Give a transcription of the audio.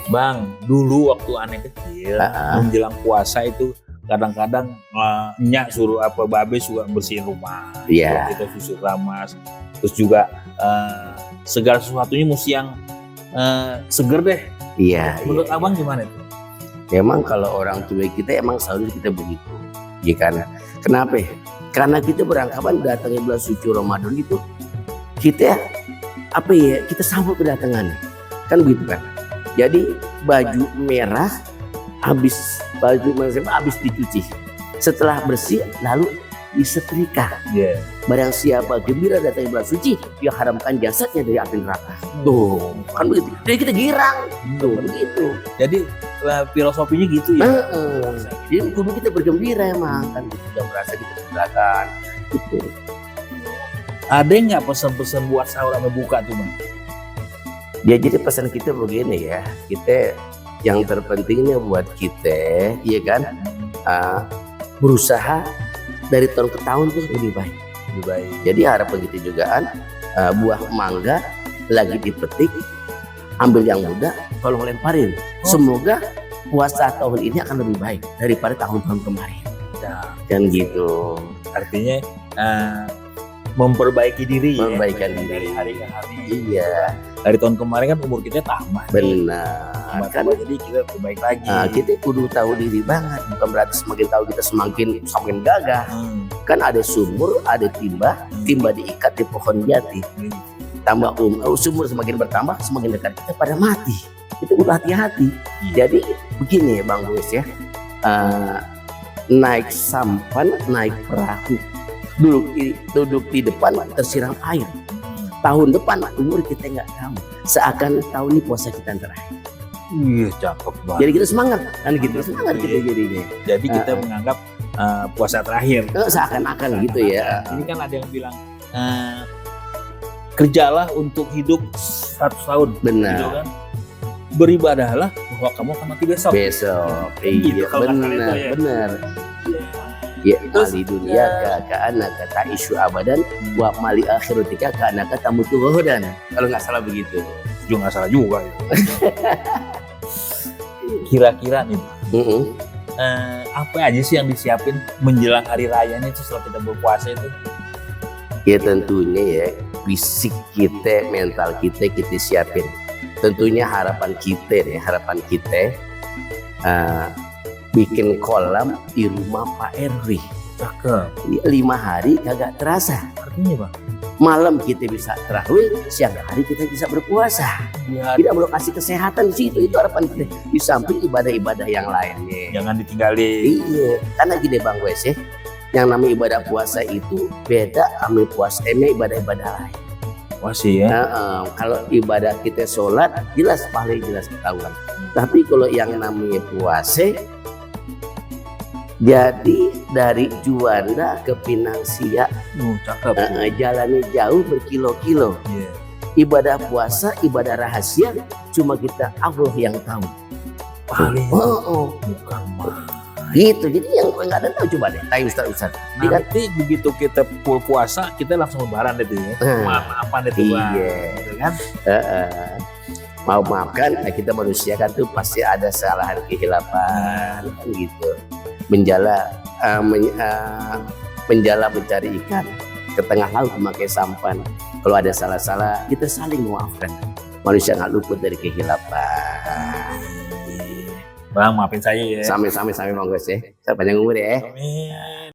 Bang, dulu waktu aneh kecil menjelang puasa itu kadang-kadang nyak suruh apa babe suka bersihin rumah, kita susu ramas, terus juga segala sesuatunya mesti yang seger deh. Menurut abang gimana itu? Emang kalau orang tua kita emang selalu kita begitu, ya kan? Kenapa? Karena kita beranggapan datangnya bulan suci Ramadan itu kita apa ya? Kita sambut kedatangan, kan begitu kan? Jadi baju merah habis dicuci, setelah bersih lalu disetrika. Barang siapa gembira datang bulan suci, dia haramkan jasadnya dari api neraka. Tuh, kan begitu. Jadi kita girang, tuh begitu. Jadi filosofinya gitu ya. Jadi kudu kita bergembira emang, kan kita merasa kita keberatan. Gitu. Ada nggak pesan-pesan buat sahur sama buka tuh bang? Ya jadi pesan kita begini ya, kita yang terpentingnya buat kita, iya kan, berusaha dari tahun ke tahun tuh lebih baik. Jadi harapan kita juga kan, buah mangga lagi dipetik, ambil yang muda, tolong lemparin. Semoga puasa tahun ini akan lebih baik daripada tahun-tahun kemarin. Dan gitu. Artinya memperbaiki diri, membaikkan diri dari hari ke hari. Iya. Dari tahun kemarin kan umur kita tambah. Benar. Kan jadi kita berbaik lagi. Kita kudu tahu diri banget. Bukan berarti semakin tahu kita semakin gagah. Kan ada sumur, ada timba, timba diikat di pohon jati. Tambah sumur semakin bertambah, semakin dekat kita pada mati. Itu kudu hati-hati. Jadi begini ya Bang Luis ya. Naik sampan, naik perahu. Duduk di depan tersiram air. Tahun depan umur kita nggak tahu, seakan tahun ini puasa kita yang terakhir. Iya, cakep banget. Jadi kita semangat, kan gitu semangat kita jadinya. Jadi kita menganggap puasa terakhir. Seakan-akan gitu ya. Ini kan ada yang bilang kerjalah untuk hidup 100 tahun. Benar. Gitu kan? Beribadahlah bahwa kamu akan mati besok. Iya, benar. Ya, mali dunia ke anak kata isu abadan, wa mali akhiratika ke anak kata mutu gohodan. Kalau nggak salah begitu. Juga nggak salah juga ya. Kira-kira nih, apa aja sih yang disiapin menjelang hari raya ini setelah kita berpuasa itu? Ya tentunya ya fisik kita, mental kita siapin. Tentunya harapan kita bikin kolam di rumah Pak RW. Cakep. 5 hari kagak terasa. Artinya Bang? Malam kita bisa tarawih, siang hari kita bisa berpuasa. Ya. Tidak perlu kasih kesehatan di situ, itu harapan kita. Di samping ibadah-ibadah yang lainnya. Jangan ditinggalin. Iya, karena gini Bang Wes ya, yang namanya ibadah puasa itu beda sama puasanya ibadah-ibadah lain. Masih ya? Kalau ibadah kita sholat, paling jelas ketahuan. Tapi kalau yang namanya puasa, jadi dari Juanda ke Pinang Siak, jalannya jauh berkilo-kilo. Ibadah puasa, ibadah rahasia, cuma kita Allah yang tahu. Paling bukan gitu. Jadi yang nggak ada tahu, coba deh tanya Ustaz. Nanti begitu kita puasa, kita langsung lebaran deh ya. Maaf-maafan itu gitu kan? Maafkan, kita manusia kan tuh pasti ada kesalahan, kehilapan, gitu. Menjala mencari ikan ke tengah laut memakai sampan. Kalau ada salah-salah, kita saling memaafkan. Manusia nggak luput dari kehilapan. Bang, maafin saya ya. Sampai Bang Gus ya. Saya panjang umur ya. Amin.